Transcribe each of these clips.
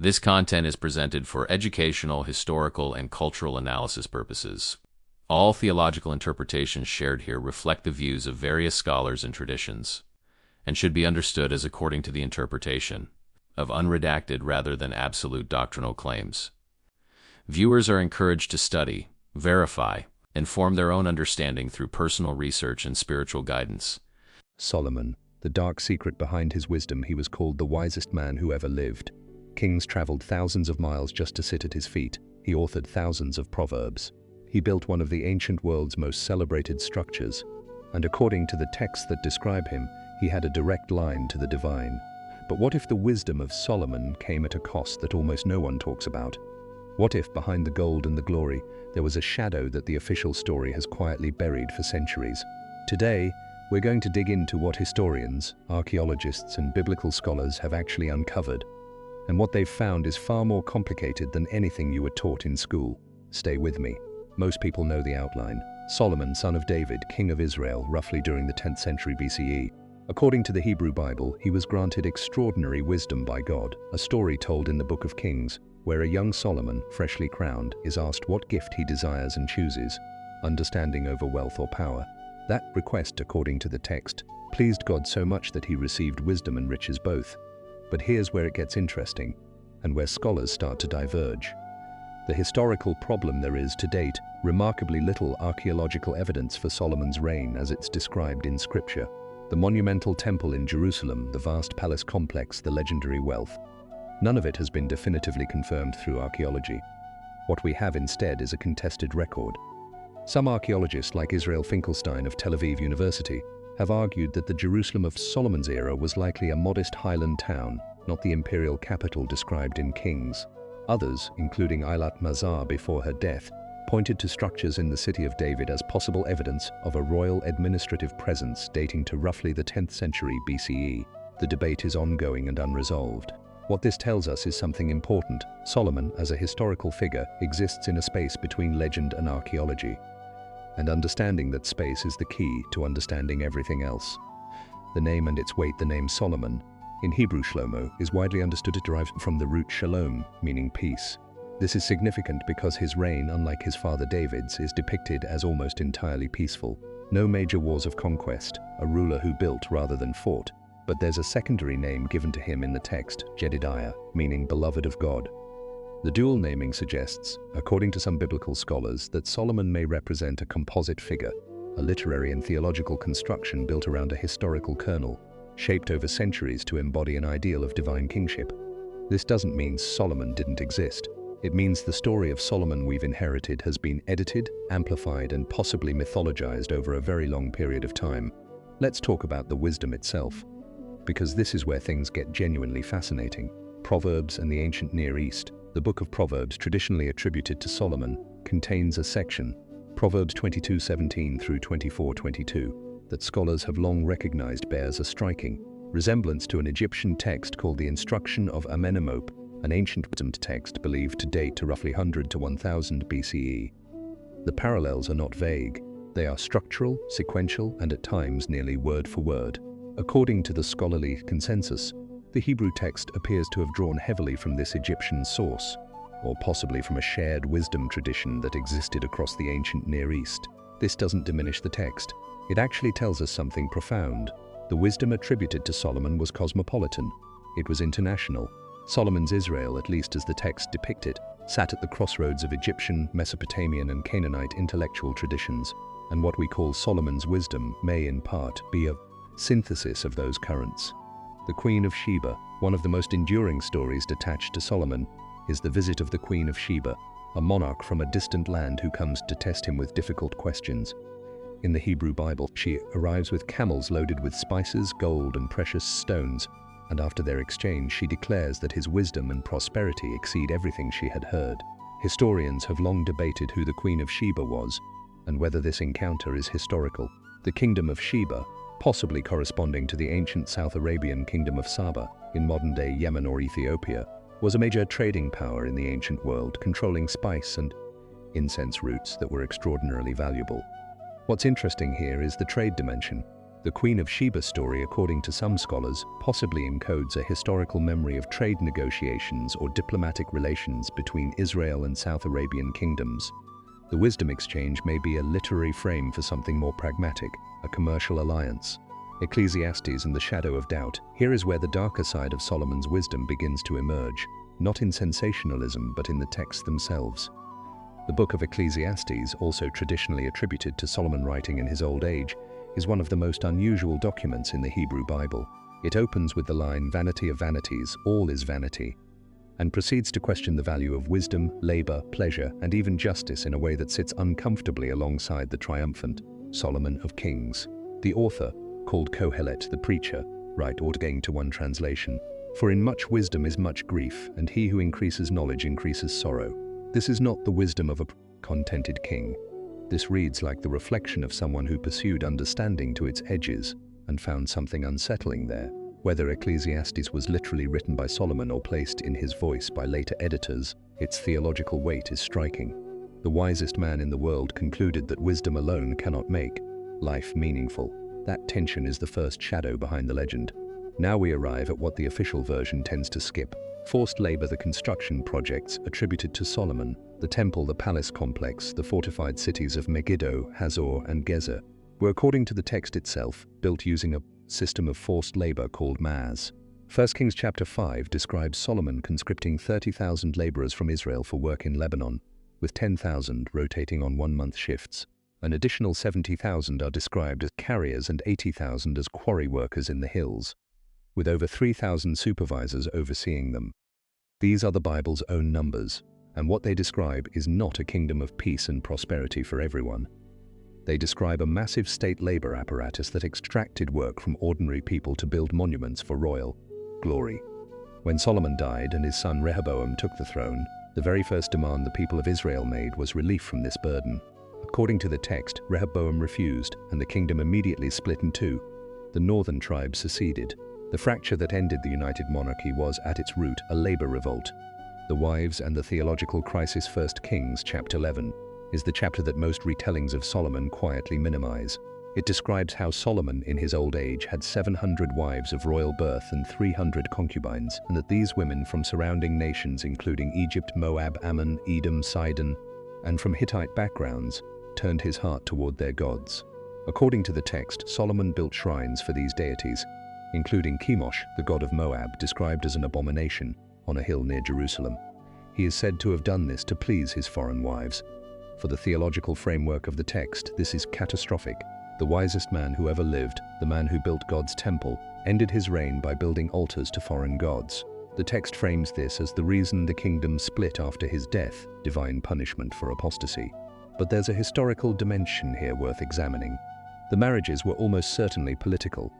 This content is presented for educational, historical, and cultural analysis purposes. All theological interpretations shared here reflect the views of various scholars and traditions, and should be understood as according to the interpretation of unredacted rather than absolute doctrinal claims. Viewers are encouraged to study, verify, and form their own understanding through personal research and spiritual guidance. Solomon, the dark secret behind his wisdom, he was called the wisest man who ever lived. Kings traveled thousands of miles just to sit at his feet. He authored thousands of Proverbs. He built one of the ancient world's most celebrated structures, and according to the texts that describe him, he had a direct line to the divine. But what if the wisdom of Solomon came at a cost that almost no one talks about? What if behind the gold and the glory there was a shadow that the official story has quietly buried for centuries? Today, we're going to dig into what historians, archaeologists, and biblical scholars have actually uncovered. And what they've found is far more complicated than anything you were taught in school. Stay with me. Most people know the outline. Solomon, son of David, king of Israel, roughly during the 10th century BCE. According to the Hebrew Bible, he was granted extraordinary wisdom by God, a story told in the Book of Kings, where a young Solomon, freshly crowned, is asked what gift he desires and chooses, understanding over wealth or power. That request, according to the text, pleased God so much that he received wisdom and riches both. But here's where it gets interesting, and where scholars start to diverge. The historical problem: there is, to date, remarkably little archaeological evidence for Solomon's reign as it's described in Scripture. The monumental temple in Jerusalem, the vast palace complex, the legendary wealth. None of it has been definitively confirmed through archaeology. What we have instead is a contested record. Some archaeologists, like Israel Finkelstein of Tel Aviv University, have argued that the Jerusalem of Solomon's era was likely a modest highland town, not the imperial capital described in Kings. Others, including Eilat Mazar before her death, pointed to structures in the city of David as possible evidence of a royal administrative presence dating to roughly the 10th century BCE. The debate is ongoing and unresolved. What this tells us is something important. Solomon, as a historical figure, exists in a space between legend and archaeology. And understanding that space is the key to understanding everything else. The name and its weight, the name Solomon, in Hebrew Shlomo, is widely understood. It derives from the root shalom, meaning peace. This is significant because his reign, unlike his father David's, is depicted as almost entirely peaceful. No major wars of conquest, a ruler who built rather than fought. But there's a secondary name given to him in the text, Jedidiah, meaning beloved of God. The dual naming suggests, according to some biblical scholars, that Solomon may represent a composite figure, a literary and theological construction built around a historical kernel, shaped over centuries to embody an ideal of divine kingship. This doesn't mean Solomon didn't exist. It means the story of Solomon we've inherited has been edited, amplified, and possibly mythologized over a very long period of time. Let's talk about the wisdom itself, because this is where things get genuinely fascinating. Proverbs and the ancient Near East. The book of Proverbs, traditionally attributed to Solomon, contains a section, Proverbs 22:17 through 24:22, that scholars have long recognized bears a striking resemblance to an Egyptian text called the Instruction of Amenemope, an ancient wisdom text believed to date to roughly 100 to 1000 BCE. The parallels are not vague. They are structural, sequential, and at times nearly word for word. According to the scholarly consensus, the Hebrew text appears to have drawn heavily from this Egyptian source, or possibly from a shared wisdom tradition that existed across the ancient Near East. This doesn't diminish the text. It actually tells us something profound. The wisdom attributed to Solomon was cosmopolitan. It was international. Solomon's Israel, at least as the text depict it, sat at the crossroads of Egyptian, Mesopotamian, and Canaanite intellectual traditions, and what we call Solomon's wisdom may in part be a synthesis of those currents. The Queen of Sheba, one of the most enduring stories attached to Solomon, is the visit of the Queen of Sheba, a monarch from a distant land who comes to test him with difficult questions. In the Hebrew Bible, she arrives with camels loaded with spices, gold, and precious stones, and after their exchange, she declares that his wisdom and prosperity exceed everything she had heard. Historians have long debated who the Queen of Sheba was, and whether this encounter is historical. The Kingdom of Sheba, possibly corresponding to the ancient South Arabian kingdom of Saba in modern-day Yemen or Ethiopia, was a major trading power in the ancient world, controlling spice and incense routes that were extraordinarily valuable. What's interesting here is the trade dimension. The Queen of Sheba story, according to some scholars, possibly encodes a historical memory of trade negotiations or diplomatic relations between Israel and South Arabian kingdoms. The wisdom exchange may be a literary frame for something more pragmatic, a commercial alliance. Ecclesiastes and the shadow of doubt. Here is where the darker side of Solomon's wisdom begins to emerge, not in sensationalism but in the texts themselves. The book of Ecclesiastes, also traditionally attributed to Solomon writing in his old age, is one of the most unusual documents in the Hebrew Bible. It opens with the line, "Vanity of vanities, all is vanity," and proceeds to question the value of wisdom, labor, pleasure, and even justice in a way that sits uncomfortably alongside the triumphant Solomon of Kings. The author, called Kohelet the preacher, write ordained to one translation, "For in much wisdom is much grief, and he who increases knowledge increases sorrow." This is not the wisdom of a contented king. This reads like the reflection of someone who pursued understanding to its edges and found something unsettling there. Whether Ecclesiastes was literally written by Solomon or placed in his voice by later editors, its theological weight is striking. The wisest man in the world concluded that wisdom alone cannot make life meaningful. That tension is the first shadow behind the legend. Now we arrive at what the official version tends to skip. Forced labor, the construction projects attributed to Solomon, the temple, the palace complex, the fortified cities of Megiddo, Hazor, and Gezer, were, according to the text itself, built using a system of forced labor called Maz. 1 Kings chapter 5 describes Solomon conscripting 30,000 laborers from Israel for work in Lebanon, with 10,000 rotating on 1-month shifts. An additional 70,000 are described as carriers and 80,000 as quarry workers in the hills, with over 3,000 supervisors overseeing them. These are the Bible's own numbers, and what they describe is not a kingdom of peace and prosperity for everyone. They describe a massive state labor apparatus that extracted work from ordinary people to build monuments for royal glory. When Solomon died and his son Rehoboam took the throne, the very first demand the people of Israel made was relief from this burden. According to the text, Rehoboam refused, and the kingdom immediately split in two. The northern tribes seceded. The fracture that ended the united monarchy was, at its root, a labor revolt. The Wives and the Theological Crisis, 1 Kings chapter 11, is the chapter that most retellings of Solomon quietly minimize. It describes how Solomon, in his old age, had 700 wives of royal birth and 300 concubines, and that these women from surrounding nations including Egypt, Moab, Ammon, Edom, Sidon, and from Hittite backgrounds, turned his heart toward their gods. According to the text, Solomon built shrines for these deities, including Chemosh, the god of Moab, described as an abomination, on a hill near Jerusalem. He is said to have done this to please his foreign wives. For the theological framework of the text, this is catastrophic. The wisest man who ever lived, the man who built God's temple, ended his reign by building altars to foreign gods. The text frames this as the reason the kingdom split after his death, divine punishment for apostasy. But there's a historical dimension here worth examining. The marriages were almost certainly political.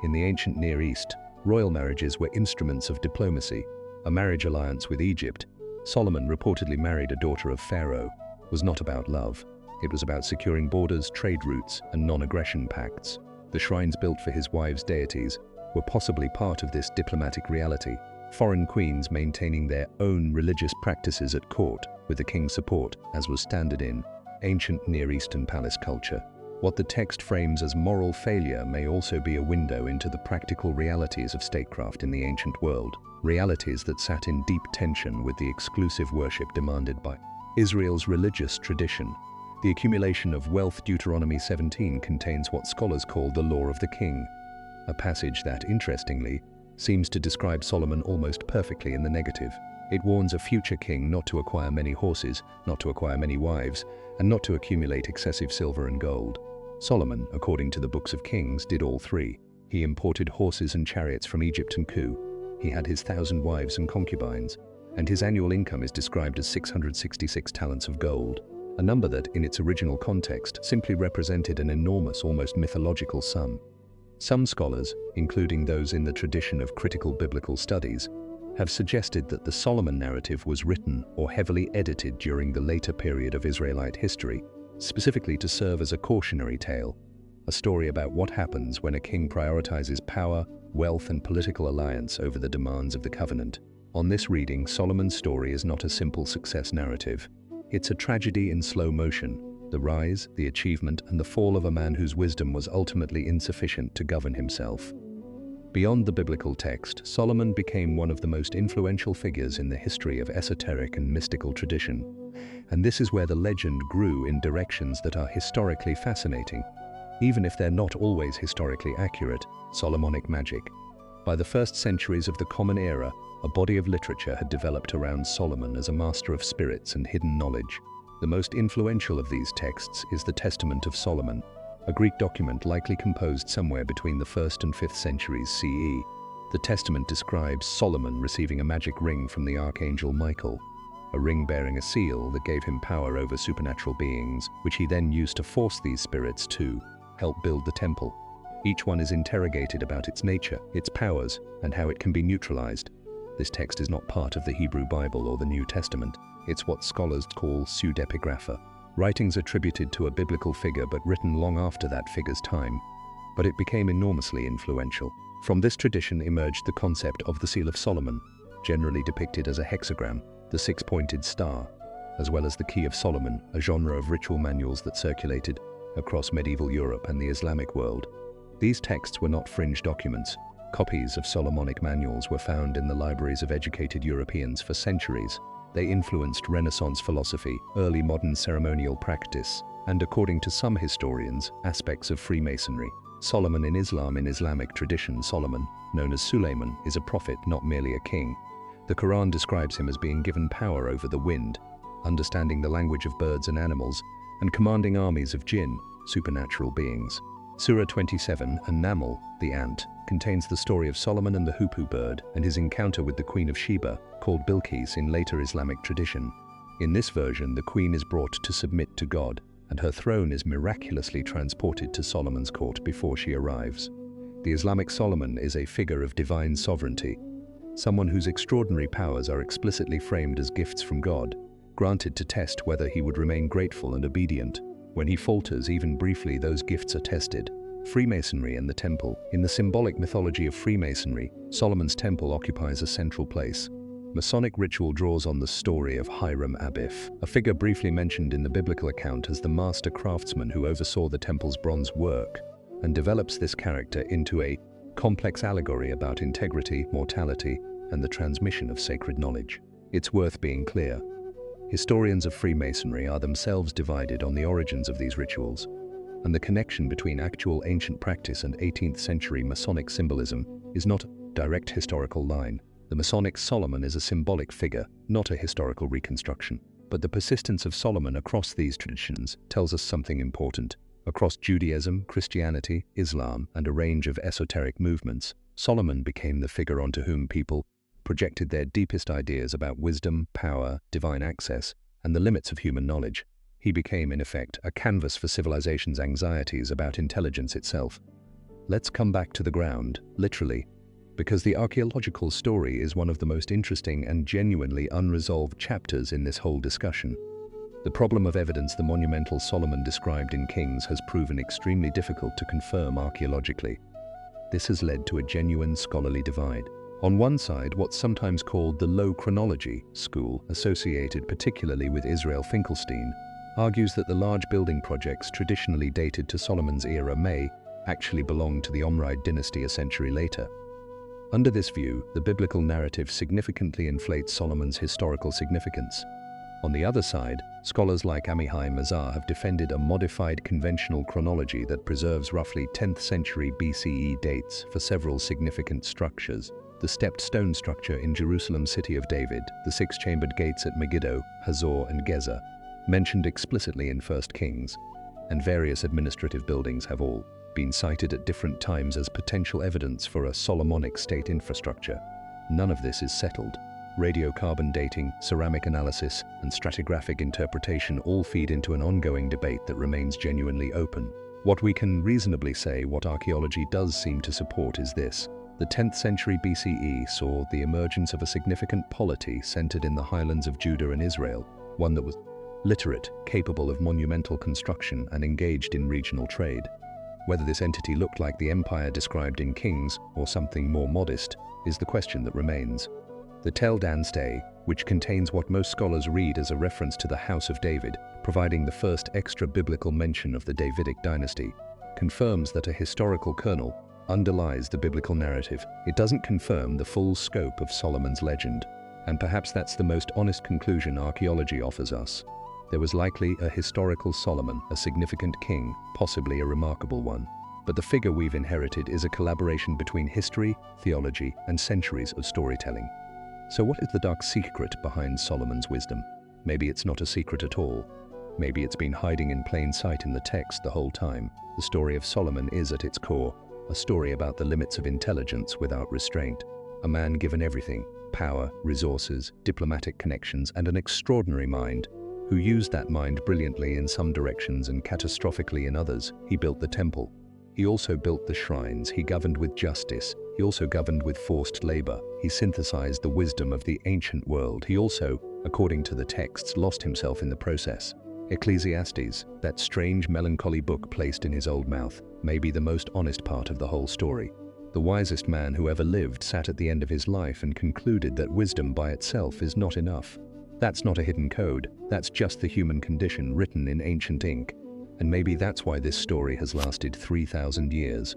In the ancient Near East, royal marriages were instruments of diplomacy. A marriage alliance with Egypt, Solomon reportedly married a daughter of Pharaoh, was not about love. It was about securing borders, trade routes, and non-aggression pacts. The shrines built for his wives' deities were possibly part of this diplomatic reality, foreign queens maintaining their own religious practices at court with the king's support, as was standard in ancient Near Eastern palace culture. What the text frames as moral failure may also be a window into the practical realities of statecraft in the ancient world, realities that sat in deep tension with the exclusive worship demanded by Israel's religious tradition. The accumulation of wealth. Deuteronomy 17 contains what scholars call the law of the king, a passage that, interestingly, seems to describe Solomon almost perfectly in the negative. It warns a future king not to acquire many horses, not to acquire many wives, and not to accumulate excessive silver and gold. Solomon, according to the books of Kings, did all three. He imported horses and chariots from Egypt and Cu. He had his 1,000 wives and concubines, and his annual income is described as 666 talents of gold, a number that, in its original context, simply represented an enormous, almost mythological sum. Some scholars, including those in the tradition of critical biblical studies, have suggested that the Solomon narrative was written or heavily edited during the later period of Israelite history, specifically to serve as a cautionary tale, a story about what happens when a king prioritizes power, wealth, and political alliance over the demands of the covenant. On this reading, Solomon's story is not a simple success narrative. It's a tragedy in slow motion, the rise, the achievement, and the fall of a man whose wisdom was ultimately insufficient to govern himself. Beyond the biblical text, Solomon became one of the most influential figures in the history of esoteric and mystical tradition. And this is where the legend grew in directions that are historically fascinating, even if they're not always historically accurate. Solomonic magic. By the first centuries of the Common Era, a body of literature had developed around Solomon as a master of spirits and hidden knowledge. The most influential of these texts is the Testament of Solomon, a Greek document likely composed somewhere between the 1st and 5th centuries CE. The Testament describes Solomon receiving a magic ring from the archangel Michael, a ring bearing a seal that gave him power over supernatural beings, which he then used to force these spirits to help build the temple. Each one is interrogated about its nature, its powers, and how it can be neutralized. This text is not part of the Hebrew Bible or the New Testament. It's what scholars call pseudepigrapha, writings attributed to a biblical figure but written long after that figure's time. But it became enormously influential. From this tradition emerged the concept of the Seal of Solomon, generally depicted as a hexagram, the six-pointed star, as well as the Key of Solomon, a genre of ritual manuals that circulated across medieval Europe and the Islamic world. These texts were not fringe documents. Copies of Solomonic manuals were found in the libraries of educated Europeans for centuries. They influenced Renaissance philosophy, early modern ceremonial practice, and according to some historians, aspects of Freemasonry. Solomon in Islam. In Islamic tradition, Solomon, known as Suleiman, is a prophet, not merely a king. The Quran describes him as being given power over the wind, understanding the language of birds and animals, and commanding armies of jinn, supernatural beings. Surah 27, An-Naml, the ant, contains the story of Solomon and the hoopoe bird and his encounter with the Queen of Sheba, called Bilqis in later Islamic tradition. In this version, the queen is brought to submit to God, and her throne is miraculously transported to Solomon's court before she arrives. The Islamic Solomon is a figure of divine sovereignty, someone whose extraordinary powers are explicitly framed as gifts from God, granted to test whether he would remain grateful and obedient. When he falters, even briefly, those gifts are tested. Freemasonry and the Temple. In the symbolic mythology of Freemasonry, Solomon's Temple occupies a central place. Masonic ritual draws on the story of Hiram Abiff, a figure briefly mentioned in the biblical account as the master craftsman who oversaw the temple's bronze work, and develops this character into a complex allegory about integrity, mortality, and the transmission of sacred knowledge. It's worth being clear. Historians of Freemasonry are themselves divided on the origins of these rituals, and the connection between actual ancient practice and 18th century Masonic symbolism is not a direct historical line. The Masonic Solomon is a symbolic figure, not a historical reconstruction. But the persistence of Solomon across these traditions tells us something important. Across Judaism, Christianity, Islam, and a range of esoteric movements, Solomon became the figure onto whom people projected their deepest ideas about wisdom, power, divine access, and the limits of human knowledge. He became, in effect, a canvas for civilization's anxieties about intelligence itself. Let's come back to the ground, literally, because the archaeological story is one of the most interesting and genuinely unresolved chapters in this whole discussion. The problem of evidence the monumental Solomon described in Kings has proven extremely difficult to confirm archaeologically. This has led to a genuine scholarly divide. On one side, what's sometimes called the low chronology school, associated particularly with Israel Finkelstein, argues that the large building projects traditionally dated to Solomon's era may actually belong to the Omride dynasty a century later. Under this view, the biblical narrative significantly inflates Solomon's historical significance. On the other side, scholars like Amihai Mazar have defended a modified conventional chronology that preserves roughly 10th century BCE dates for several significant structures. The stepped stone structure in Jerusalem City of David, the six-chambered gates at Megiddo, Hazor, and Gezer, mentioned explicitly in 1 Kings, and various administrative buildings have all been cited at different times as potential evidence for a Solomonic state infrastructure. None of this is settled. Radiocarbon dating, ceramic analysis, and stratigraphic interpretation all feed into an ongoing debate that remains genuinely open. What we can reasonably say what archaeology does seem to support is this. The 10th century BCE saw the emergence of a significant polity centered in the highlands of Judah and Israel, one that was literate, capable of monumental construction, and engaged in regional trade. Whether this entity looked like the empire described in Kings or something more modest is the question that remains. The Tel Dan stay, which contains what most scholars read as a reference to the House of David, providing the first extra-biblical mention of the Davidic dynasty, confirms that a historical kernel underlies the biblical narrative. It doesn't confirm the full scope of Solomon's legend, and perhaps that's the most honest conclusion archaeology offers us. There was likely a historical Solomon, a significant king, possibly a remarkable one. But the figure we've inherited is a collaboration between history, theology, and centuries of storytelling. So what is the dark secret behind Solomon's wisdom? Maybe it's not a secret at all. Maybe it's been hiding in plain sight in the text the whole time. The story of Solomon is, at its core, a story about the limits of intelligence without restraint. A man given everything: power, resources, diplomatic connections, and an extraordinary mind, who used that mind brilliantly in some directions and catastrophically in others. He built the temple. He also built the shrines. He governed with justice. He also governed with forced labor. He synthesized the wisdom of the ancient world. He also, according to the texts, lost himself in the process. Ecclesiastes, that strange, melancholy book placed in his old mouth, may be the most honest part of the whole story. The wisest man who ever lived sat at the end of his life and concluded that wisdom by itself is not enough. That's not a hidden code. That's just the human condition written in ancient ink. And maybe that's why this story has lasted 3,000 years.